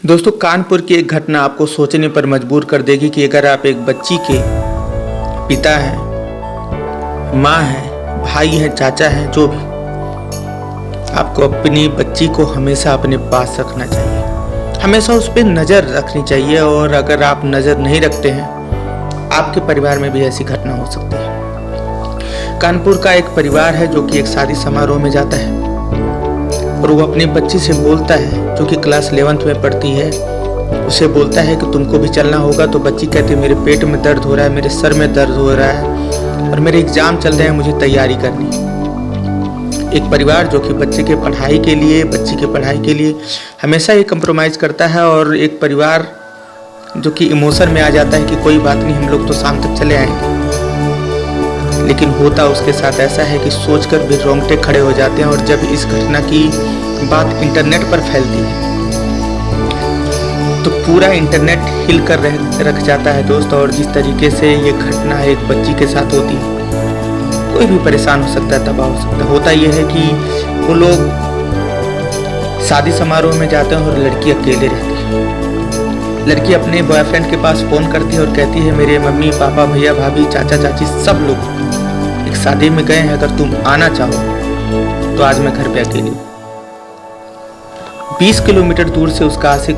दोस्तों, कानपुर की एक घटना आपको सोचने पर मजबूर कर देगी कि अगर आप एक बच्ची के पिता हैं, माँ हैं, भाई हैं, चाचा हैं, जो भी, आपको अपनी बच्ची को हमेशा अपने पास रखना चाहिए, हमेशा उस पर नज़र रखनी चाहिए। और अगर आप नज़र नहीं रखते हैं, आपके परिवार में भी ऐसी घटना हो सकती है। कानपुर का एक परिवार है जो कि एक शादी समारोह में जाता है और वो अपनी बच्ची से बोलता है, जो कि क्लास 11th में पढ़ती है, उसे बोलता है कि तुमको भी चलना होगा। तो बच्ची कहती है मेरे पेट में दर्द हो रहा है, मेरे सर में दर्द हो रहा है और मेरे एग्ज़ाम चल रहे हैं, मुझे तैयारी करनी है। एक परिवार जो कि बच्ची के पढ़ाई के लिए हमेशा ही कंप्रोमाइज़ करता है, और एक परिवार जो कि इमोशन में आ जाता है कि कोई बात नहीं, हम लोग तो शाम तक चले आएंगे। लेकिन होता उसके साथ ऐसा है कि सोचकर भी रोंगटे खड़े हो जाते हैं। और जब इस घटना की बात इंटरनेट पर फैलती है तो पूरा इंटरनेट हिल कर रख जाता है दोस्त। और जिस तरीके से ये घटना एक बच्ची के साथ होती है, कोई भी परेशान हो सकता है, तबाह हो सकता है। होता यह है कि वो लोग शादी समारोह में जाते हैं और लड़की अकेले रहती है। लड़की अपने बॉयफ्रेंड के पास फ़ोन करती है और कहती है मेरे मम्मी पापा भैया भाभी चाचा चाची सब लोग एक शादी में गए हैं, अगर तुम आना चाहो तो आज मैं घर पे अकेली हूँ। 20 किलोमीटर दूर से उसका आशिक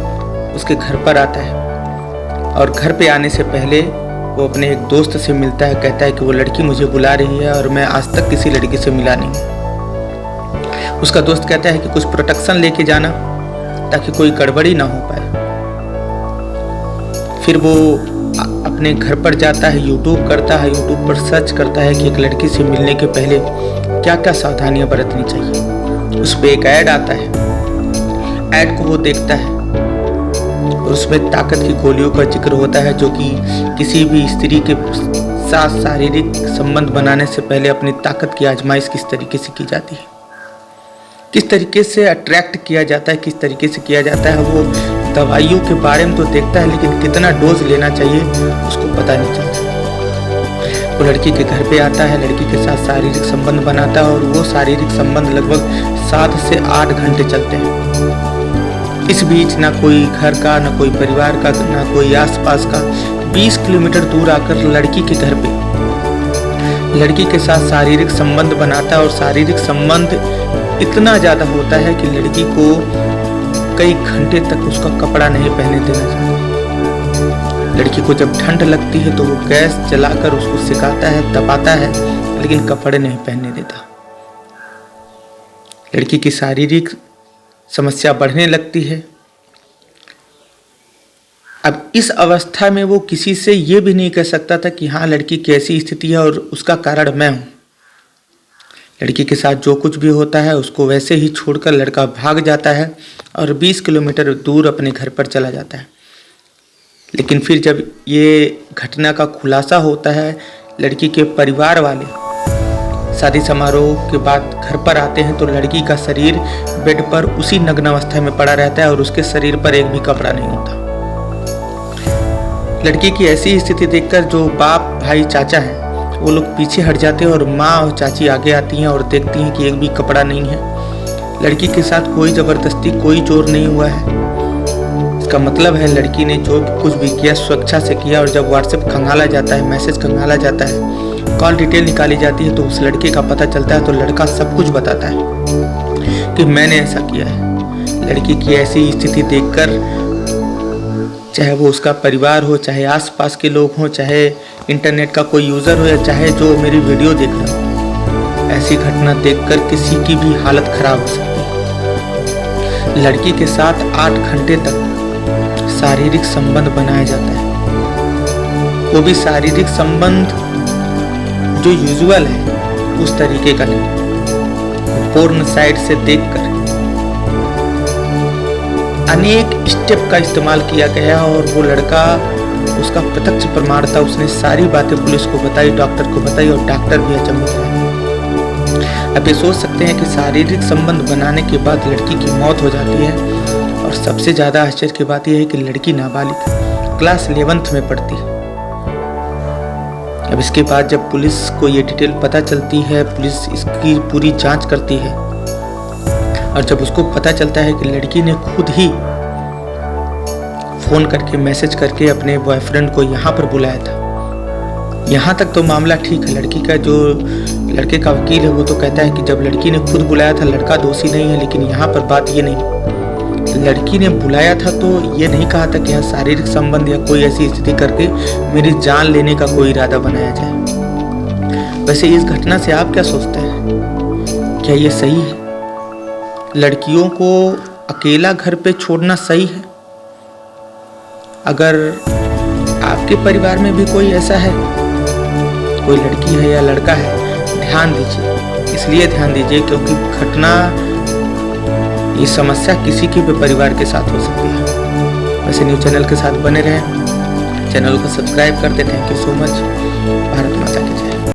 उसके घर पर आता है और घर पे आने से पहले वो अपने एक दोस्त से मिलता है। कहता है कि वो लड़की मुझे बुला रही है और मैं आज तक किसी लड़की से मिला नहीं। उसका दोस्त कहता है कि कुछ प्रोटेक्शन लेके जाना ताकि कोई गड़बड़ी ना हो पाए। फिर वो अपने घर पर जाता है, यूट्यूब पर सर्च करता है कि एक लड़की से मिलने के पहले क्या क्या सावधानियां बरतनी चाहिए। उस पर एक ऐड आता है, ऐड को वो देखता है और उसमें ताकत की गोलियों का जिक्र होता है, जो कि किसी भी स्त्री के साथ शारीरिक संबंध बनाने से पहले अपनी ताकत की आजमाइश किस तरीके से की जाती है, किस तरीके से अट्रैक्ट किया जाता है, किस तरीके से किया जाता है। वो दवाइयों के बारे में तो देखता है, लेकिन कितना डोज लेना चाहिए उसको पता नहीं चलता। वो लड़की के घर पे आता है, लड़की के साथ शारीरिक संबंध बनाता है और वो शारीरिक संबंध लगभग 7 से 8 घंटे चलते हैं। इस बीच ना कोई घर का, ना कोई परिवार का, ना कोई आसपास का, 20 किलोमीटर दूर आकर लड़की के घर पे लड़की के साथ शारीरिक संबंध बनाता है। और शारीरिक संबंध इतना ज़्यादा होता है कि लड़की को कई घंटे तक उसका कपड़ा नहीं पहने देना चाहिए। लड़की को जब ठंड लगती है तो वो गैस जलाकर उसको सिकाता है, तपाता है, लेकिन कपड़े नहीं पहनने देता। लड़की की शारीरिक समस्या बढ़ने लगती है। अब इस अवस्था में वो किसी से ये भी नहीं कह सकता था कि हाँ लड़की की ऐसी स्थिति है और उसका कारण मैं हूँ। लड़की के साथ जो कुछ भी होता है उसको वैसे ही छोड़कर लड़का भाग जाता है और 20 किलोमीटर दूर अपने घर पर चला जाता है। लेकिन फिर जब ये घटना का खुलासा होता है, लड़की के परिवार वाले शादी समारोह के बाद घर पर आते हैं तो लड़की का शरीर बेड पर उसी नग्न अवस्था में पड़ा रहता है और उसके शरीर पर एक भी कपड़ा नहीं होता। लड़की की ऐसी स्थिति देखकर जो बाप भाई चाचा हैं वो लोग पीछे हट जाते हैं और माँ और चाची आगे आती हैं और देखती हैं कि एक भी कपड़ा नहीं है। लड़की के साथ कोई ज़बरदस्ती, कोई जोर नहीं हुआ है। इसका मतलब है लड़की ने जो कुछ भी किया स्वेच्छा से किया। और जब व्हाट्सएप खंगाला जाता है, मैसेज खंगाला जाता है, कॉल डिटेल निकाली जाती है तो उस लड़के का पता चलता है तो लड़का सब कुछ बताता है कि मैंने ऐसा किया है। लड़की की ऐसी स्थिति देखकर चाहे वो उसका परिवार हो, चाहे आसपास के लोग हों, चाहे इंटरनेट का कोई यूज़र हो या चाहे जो मेरी वीडियो देख रहा हो, ऐसी घटना देखकर किसी की भी हालत खराब हो सकती है। लड़की के साथ 8 घंटे तक शारीरिक संबंध बनाया जाता है, वो भी शारीरिक संबंध जो यूजुअल है उस तरीके का नहीं, पोर्न साइट से देखकर अनेक स्टेप का इस्तेमाल किया गया। और वो लड़का उसका प्रत्यक्ष प्रमाण था, उसने सारी बातें पुलिस को बताई, डॉक्टर को बताई और डॉक्टर भी अचंभित रहे। अब ये सोच सकते हैं कि शारीरिक संबंध बनाने के बाद लड़की की मौत हो जाती है। और सबसे ज़्यादा आश्चर्य की बात यह है कि लड़की नाबालिग क्लास 11th में पढ़ती है। अब इसके बाद जब पुलिस को ये डिटेल पता चलती है, पुलिस इसकी पूरी जांच करती है और जब उसको पता चलता है कि लड़की ने खुद ही फ़ोन करके मैसेज करके अपने बॉयफ्रेंड को यहाँ पर बुलाया था। यहाँ तक तो मामला ठीक है। लड़की का जो लड़के का वकील है वो तो कहता है कि जब लड़की ने खुद बुलाया था लड़का दोषी नहीं है, लेकिन यहाँ पर बात ये नहीं, लड़की ने बुलाया था तो ये नहीं कहा था कि यहाँ शारीरिक संबंध या कोई ऐसी स्थिति करके मेरी जान लेने का कोई इरादा बनाया जाए। वैसे इस घटना से आप क्या सोचते हैं? क्या ये सही है? लड़कियों को अकेला घर पे छोड़ना सही है? अगर आपके परिवार में भी कोई ऐसा है, कोई लड़की है या लड़का है, ध्यान दीजिए। इसलिए ध्यान दीजिए क्योंकि घटना, ये समस्या किसी के भी परिवार के साथ हो सकती है। वैसे न्यूज़ चैनल के साथ बने रहें, चैनल को सब्सक्राइब करते। Thank you so much. Bharat माता की जय।